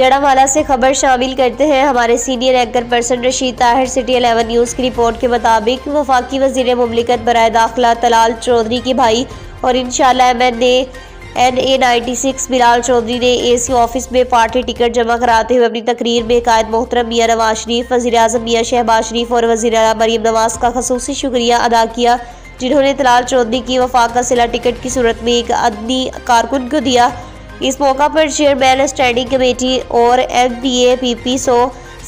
جڑاوالا سے خبر شامل کرتے ہیں ہمارے senior anchor person Rashid Tahir. City 11 news کی رپورٹ کے مطابق وفاقی وزیر مملکت برائے داخلہ طلال چودھری کے بھائی اور انشاءاللہ NA 96 بلال چودھری نے AC آفس میں پارٹی ٹکٹ جمع کراتے ہوئے اپنی تقریر میں قائد محترم میاں نواز شریف، وزیر اعظم میاں شہباز شریف اور وزیر اعلیٰ مریم نواز کا خصوصی شکریہ ادا کیا، جنہوں نے طلال چودھری کی وفاق کا صلہ ٹکٹ کی صورت میں ایک عدنی کارکن کو دیا۔ اس موقع پر چیئرمین اسٹینڈنگ کمیٹی اور MPA PP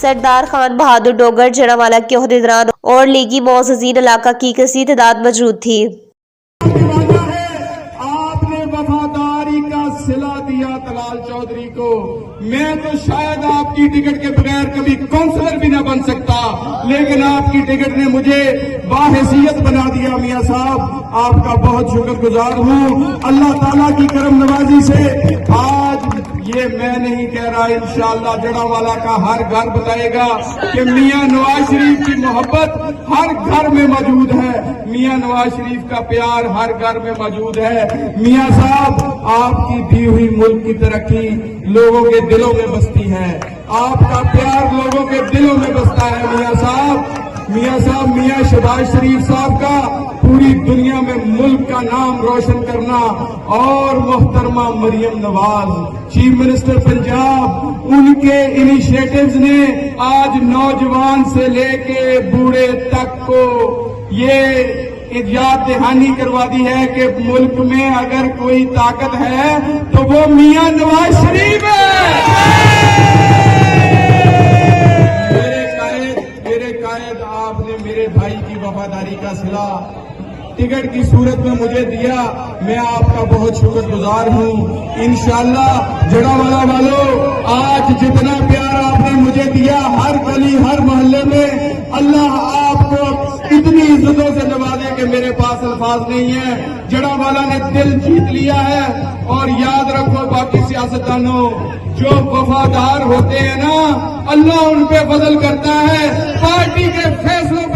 سردار خان بہادر ڈوگر، جڑاوالا کے عہدیداران اور لیگی معززین علاقہ کی کثیر تعداد موجود تھی۔ آپ نے وفاداری کا صلہ دیا طلال چودھری کو، میں تو شاید آپ کی ٹکٹ کے بغیر کبھی کونسلر بھی نہ بن سکتا، لیکن آپ کی ٹکٹ نے مجھے باحیثیت بنا دیا۔ میاں صاحب آپ کا بہت شکر گزار ہوں۔ اللہ تعالیٰ کی کرم نوازی سے آج یہ میں نہیں کہہ رہا، انشاءاللہ جڑاوالا کا ہر گھر بتائے گا کہ میاں نواز شریف کی محبت ہر گھر میں موجود ہے، میاں نواز شریف کا پیار ہر گھر میں موجود ہے۔ میاں صاحب آپ کی دی ہوئی ملک کی ترقی لوگوں کے دلوں میں بستی ہے، آپ کا پیار لوگوں کے دلوں میں بستا ہے۔ میاں صاحب میاں شہباز شریف صاحب کا پوری دنیا میں ملک کا نام روشن کرنا، اور محترمہ مریم نواز چیف منسٹر پنجاب، ان کے انیشیٹوز نے آج نوجوان سے لے کے بوڑھے تک کو یہ یاد دہانی کروا دی ہے کہ ملک میں اگر کوئی طاقت ہے تو وہ میاں نواز شریف ہے۔ میرے قائد آپ نے میرے بھائی کی وفاداری کا صلہ ٹکٹ کی صورت میں مجھے دیا، میں آپ کا بہت شکر گزار ہوں۔ انشاءاللہ جڑاوالا والوں، آج جتنا پیار آپ نے مجھے دیا ہر گلی ہر محلے میں، اللہ آپ کو اتنی عزتوں سے نوازے کہ میرے پاس الفاظ نہیں ہیں۔ جڑاوالا نے دل جیت لیا ہے، اور یاد رکھو باقی سیاستدانوں، جو وفادار ہوتے ہیں نا، اللہ ان پہ فضل کرتا ہے، پارٹی کے فیصلوں